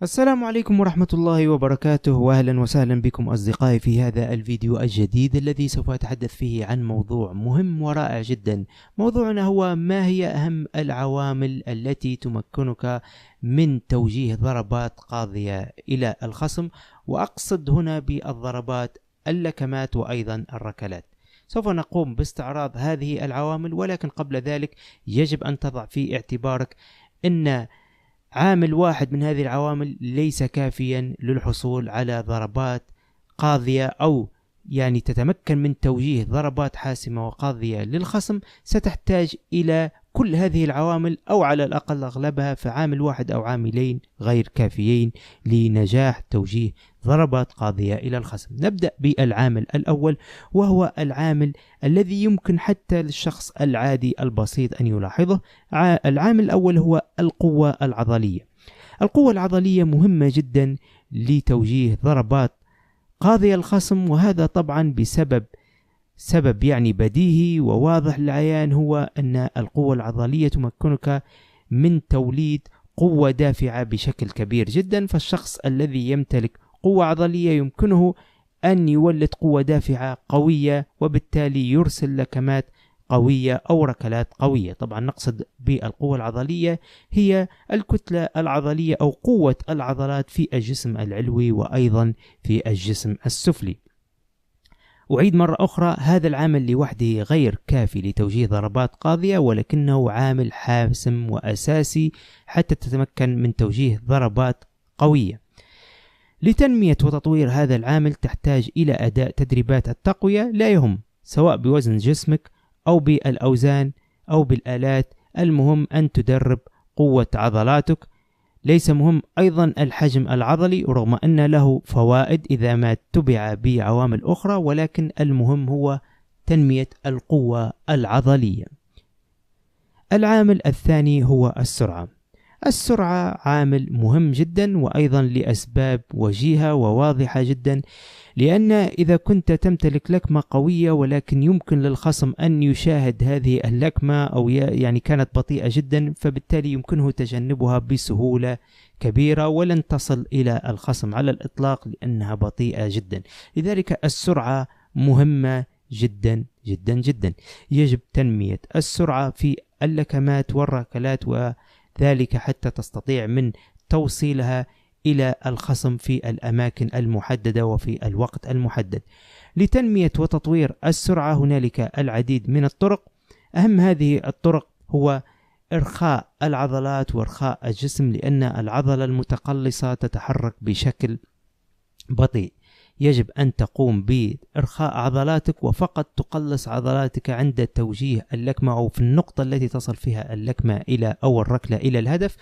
السلام عليكم ورحمة الله وبركاته، وأهلا وسهلا بكم أصدقائي في هذا الفيديو الجديد الذي سوف أتحدث فيه عن موضوع مهم ورائع جدا. موضوعنا هو: ما هي أهم العوامل التي تمكنك من توجيه ضربات قاضية إلى الخصم؟ وأقصد هنا بالضربات اللكمات وأيضا الركلات. سوف نقوم باستعراض هذه العوامل، ولكن قبل ذلك يجب أن تضع في اعتبارك أن عامل واحد من هذه العوامل ليس كافيا للحصول على ضربات قاضية، أو تتمكن من توجيه ضربات حاسمة وقاضية للخصم. ستحتاج إلى كل هذه العوامل، أو على الأقل أغلبها، فعامل واحد أو عاملين غير كافيين لنجاح توجيه ضربات قاضية إلى الخصم. نبدأ بالعامل الأول، وهو العامل الذي يمكن حتى للشخص العادي البسيط أن يلاحظه. العامل الأول هو القوة العضلية. القوة العضلية مهمة جدا لتوجيه ضربات قاضية الخصم، وهذا طبعا بسبب بديهي وواضح للعيان، هو أن القوة العضلية تمكنك من توليد قوة دافعة بشكل كبير جدا. فالشخص الذي يمتلك قوة عضلية يمكنه أن يولد قوة دافعة قوية، وبالتالي يرسل لكمات قوية أو ركلات قوية. طبعا نقصد بالقوة العضلية هي الكتلة العضلية أو قوة العضلات في الجسم العلوي وأيضا في الجسم السفلي. أعيد مرة أخرى، هذا العامل لوحده غير كافي لتوجيه ضربات قاضية، ولكنه عامل حاسم وأساسي حتى تتمكن من توجيه ضربات قوية. لتنمية وتطوير هذا العامل تحتاج إلى أداء تدريبات التقوية، لا يهم سواء بوزن جسمك أو بالأوزان أو بالآلات، المهم أن تدرب قوة عضلاتك. ليس مهم أيضا الحجم العضلي، رغم أن له فوائد إذا ما تبع بعوامل أخرى، ولكن المهم هو تنمية القوة العضلية. العامل الثاني هو السرعة. السرعة عامل مهم جدا، وأيضا لأسباب وجيهة وواضحة جدا. لأن إذا كنت تمتلك لكمة قوية ولكن يمكن للخصم أن يشاهد هذه اللكمة، أو كانت بطيئة جدا، فبالتالي يمكنه تجنبها بسهولة كبيرة، ولن تصل إلى الخصم على الإطلاق لأنها بطيئة جدا. لذلك السرعة مهمة جدا جدا جدا. يجب تنمية السرعة في اللكمات والركلات، وذلك حتى تستطيع من توصيلها إلى الخصم في الأماكن المحددة وفي الوقت المحدد. لتنمية وتطوير السرعة هنالك العديد من الطرق. أهم هذه الطرق هو إرخاء العضلات وإرخاء الجسم، لأن العضلة المتقلصة تتحرك بشكل بطيء. يجب أن تقوم بإرخاء عضلاتك، وفقط تقلص عضلاتك عند توجيه اللكمة، أو في النقطة التي تصل فيها اللكمة أو الركلة إلى الهدف،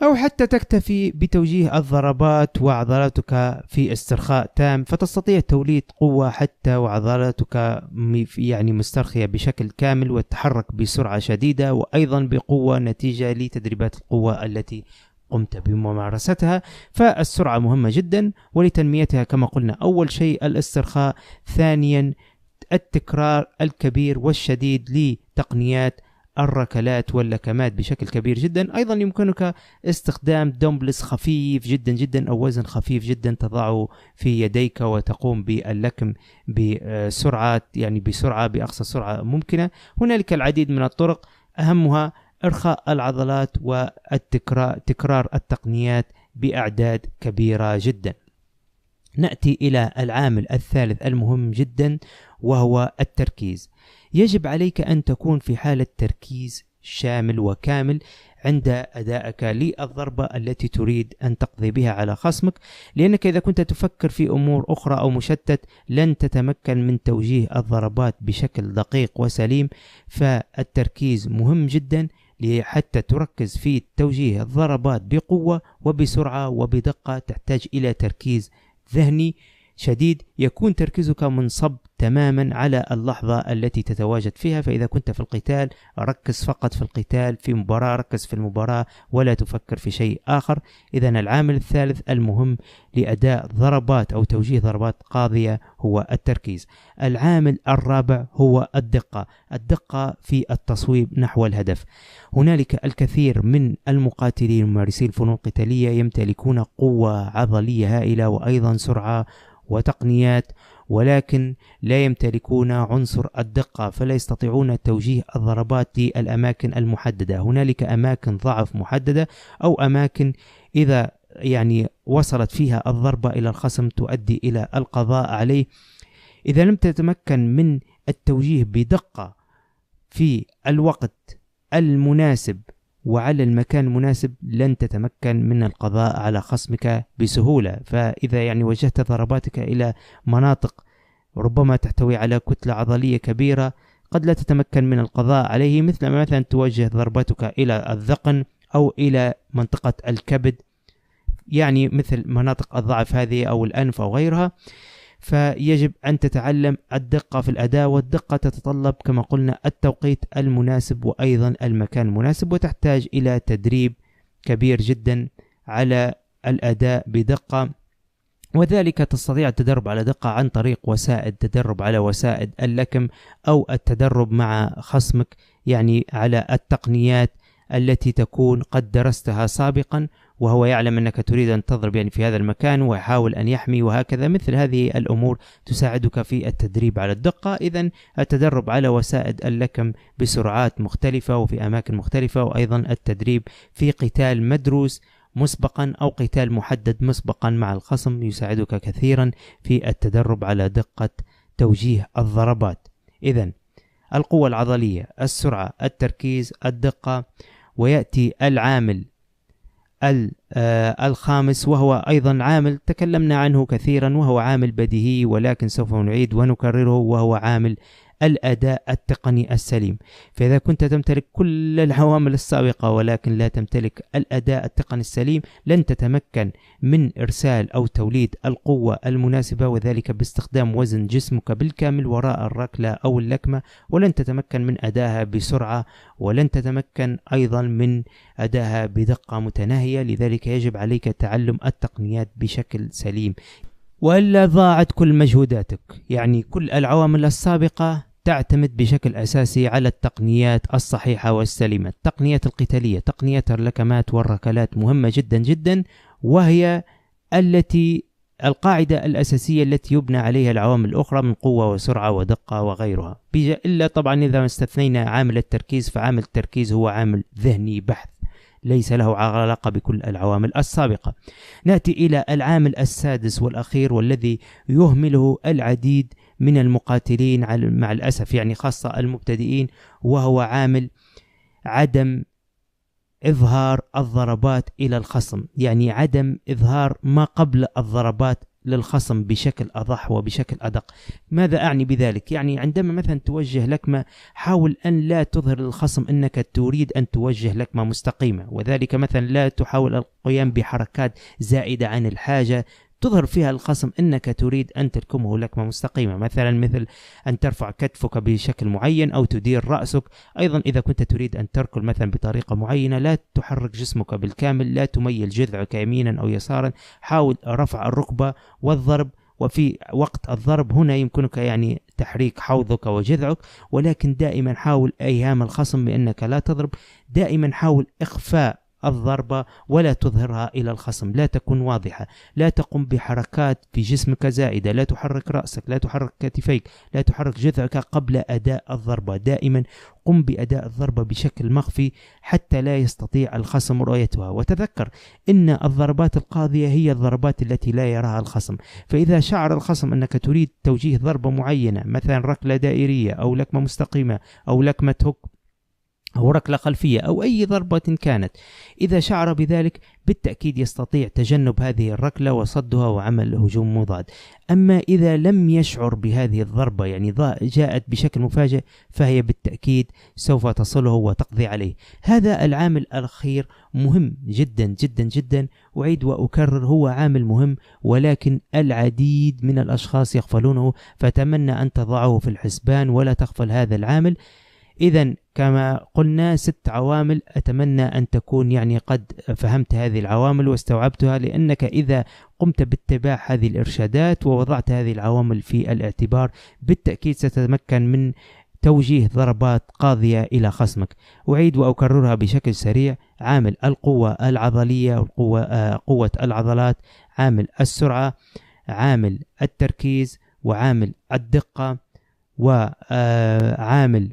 أو حتى تكتفي بتوجيه الضربات وعضلاتك في استرخاء تام، فتستطيع توليد قوة حتى وعضلاتك مسترخية بشكل كامل، وتتحرك بسرعة شديدة وأيضا بقوة نتيجة لتدريبات القوة التي قمت بممارستها. فالسرعة مهمة جدا، ولتنميتها كما قلنا أول شيء الاسترخاء، ثانيا التكرار الكبير والشديد لتقنيات الركلات واللكمات بشكل كبير جدا. أيضا يمكنك استخدام دمبلز خفيف جدا جدا أو وزن خفيف جدا تضعه في يديك وتقوم باللكم بسرعة، بسرعة بأقصى سرعة ممكنة. هنالك العديد من الطرق، أهمها إرخاء العضلات وتكرار التقنيات بأعداد كبيرة جدا. نأتي إلى العامل الثالث المهم جدا، وهو التركيز. يجب عليك أن تكون في حالة تركيز شامل وكامل عند أدائك للضربة التي تريد أن تقضي بها على خصمك، لأنك إذا كنت تفكر في أمور أخرى أو مشتت لن تتمكن من توجيه الضربات بشكل دقيق وسليم. فالتركيز مهم جدا حتى تركز في توجيه الضربات بقوة وبسرعة وبدقة. تحتاج إلى تركيز ذهني شديد يكون تركيزك منصب تماما على اللحظة التي تتواجد فيها. فإذا كنت في القتال ركز فقط في القتال، في مباراة ركز في المباراة ولا تفكر في شيء آخر. إذن العامل الثالث المهم لأداء ضربات أو توجيه ضربات قاضية هو التركيز. العامل الرابع هو الدقة في التصويب نحو الهدف. هنالك الكثير من المقاتلين وممارسي الفنون القتالية يمتلكون قوة عضلية هائلة وأيضا سرعة وتقنيات، ولكن لا يمتلكون عنصر الدقة، فلا يستطيعون توجيه الضربات للأماكن المحددة. هنالك أماكن ضعف محددة أو أماكن إذا وصلت فيها الضربة إلى الخصم تؤدي إلى القضاء عليه. إذا لم تتمكن من التوجيه بدقة في الوقت المناسب وعلى المكان المناسب لن تتمكن من القضاء على خصمك بسهولة. فإذا وجهت ضرباتك إلى مناطق ربما تحتوي على كتلة عضلية كبيرة قد لا تتمكن من القضاء عليه، مثلا توجه ضربتك إلى الذقن أو إلى منطقة الكبد، مثل مناطق الضعف هذه أو الأنف أو غيرها. فيجب أن تتعلم الدقة في الأداء، والدقة تتطلب كما قلنا التوقيت المناسب وأيضا المكان المناسب، وتحتاج إلى تدريب كبير جدا على الأداء بدقة. وذلك تستطيع التدرب على دقة عن طريق وسائد تدرب على وسائد اللكم أو التدرب مع خصمك على التقنيات التي تكون قد درستها سابقا وهو يعلم أنك تريد أن تضرب في هذا المكان ويحاول أن يحمي، وهكذا. مثل هذه الأمور تساعدك في التدريب على الدقة. إذن التدرب على وسائد اللكم بسرعات مختلفة وفي أماكن مختلفة، وأيضا التدريب في قتال مدروس مسبقا أو قتال محدد مسبقا مع الخصم يساعدك كثيرا في التدرب على دقة توجيه الضربات. إذن القوة العضلية، السرعة، التركيز، الدقة، ويأتي العامل الخامس وهو أيضا عامل تكلمنا عنه كثيرا وهو عامل بديهي، ولكن سوف نعيد ونكرره، وهو عامل الأداء التقني السليم. فإذا كنت تمتلك كل العوامل السابقة ولكن لا تمتلك الأداء التقني السليم لن تتمكن من إرسال أو توليد القوة المناسبة، وذلك باستخدام وزن جسمك بالكامل وراء الركلة أو اللكمة، ولن تتمكن من أدائها بسرعة، ولن تتمكن أيضا من أدائها بدقة متناهية. لذلك يجب عليك تعلم التقنيات بشكل سليم، وإلا ضاعت كل مجهوداتك. كل العوامل السابقة تعتمد بشكل أساسي على التقنيات الصحيحة والسليمة. التقنيات القتالية، تقنيات اللكمات والركلات مهمة جدا جدا، وهي القاعدة الأساسية التي يبنى عليها العوامل الأخرى من قوة وسرعة ودقة وغيرها، إلا طبعا إذا استثنينا عامل التركيز، فعامل التركيز هو عامل ذهني بحث ليس له علاقة بكل العوامل السابقة. نأتي إلى العامل السادس والأخير والذي يهمله العديد من المقاتلين مع الأسف، خاصة المبتدئين، وهو عامل عدم إظهار الضربات إلى الخصم، عدم إظهار ما قبل الضربات للخصم بشكل أضح وبشكل أدق. ماذا أعني بذلك؟ عندما مثلا توجه لكمة حاول أن لا تظهر للخصم أنك تريد أن توجه لكمة مستقيمة، وذلك مثلا لا تحاول القيام بحركات زائدة عن الحاجة تظهر فيها الخصم أنك تريد أن تلكمه لكمة مستقيمة، مثل أن ترفع كتفك بشكل معين أو تدير رأسك. أيضا إذا كنت تريد أن تركل مثلا بطريقة معينة لا تحرك جسمك بالكامل، لا تميل جذعك يمينا أو يسارا، حاول رفع الركبة والضرب. وفي وقت الضرب هنا يمكنك تحريك حوضك وجذعك، ولكن دائما حاول إيهام الخصم بأنك لا تضرب. دائما حاول إخفاء الضربة ولا تظهرها إلى الخصم، لا تكون واضحة، لا تقوم بحركات في جسمك زائدة، لا تحرك رأسك، لا تحرك كتفيك، لا تحرك جذعك قبل أداء الضربة. دائما قم بأداء الضربة بشكل مخفي حتى لا يستطيع الخصم رؤيتها. وتذكر إن الضربات القاضية هي الضربات التي لا يراها الخصم، فإذا شعر الخصم أنك تريد توجيه ضربة معينة، مثلا ركلة دائرية أو لكمة مستقيمة أو لكمة هوك أو ركلة خلفية أو أي ضربة كانت، إذا شعر بذلك بالتأكيد يستطيع تجنب هذه الركلة وصدها وعمل هجوم مضاد. أما إذا لم يشعر بهذه الضربة، يعني جاءت بشكل مفاجئ، فهي بالتأكيد سوف تصله وتقضي عليه. هذا العامل الأخير مهم جدا جدا جدا، أعيد وأكرر، هو عامل مهم ولكن العديد من الأشخاص يغفلونه، فأتمنى أن تضعه في الحسبان ولا تغفل هذا العامل. إذا كما قلنا 6 عوامل، أتمنى أن تكون يعني قد فهمت هذه العوامل واستوعبتها، لأنك إذا قمت باتباع هذه الإرشادات ووضعت هذه العوامل في الاعتبار بالتأكيد ستتمكن من توجيه ضربات قاضية إلى خصمك. أعيد وأكررها بشكل سريع: عامل القوة العضلية، قوة العضلات، عامل السرعة، عامل التركيز، وعامل الدقة، وعامل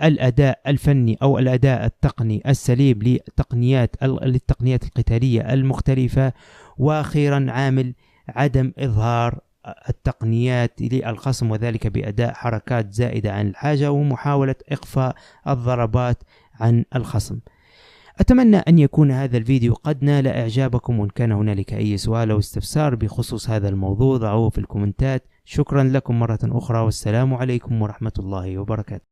الأداء الفني أو الأداء التقني السليم للتقنيات القتالية المختلفة، وأخيرا عامل عدم إظهار التقنيات للخصم، وذلك بأداء حركات زائدة عن الحاجة ومحاولة إخفاء الضربات عن الخصم. أتمنى أن يكون هذا الفيديو قد نال إعجابكم، وإن كان هنالك أي سؤال أو استفسار بخصوص هذا الموضوع ضعوه في الكومنتات. شكرا لكم مرة أخرى، والسلام عليكم ورحمة الله وبركاته.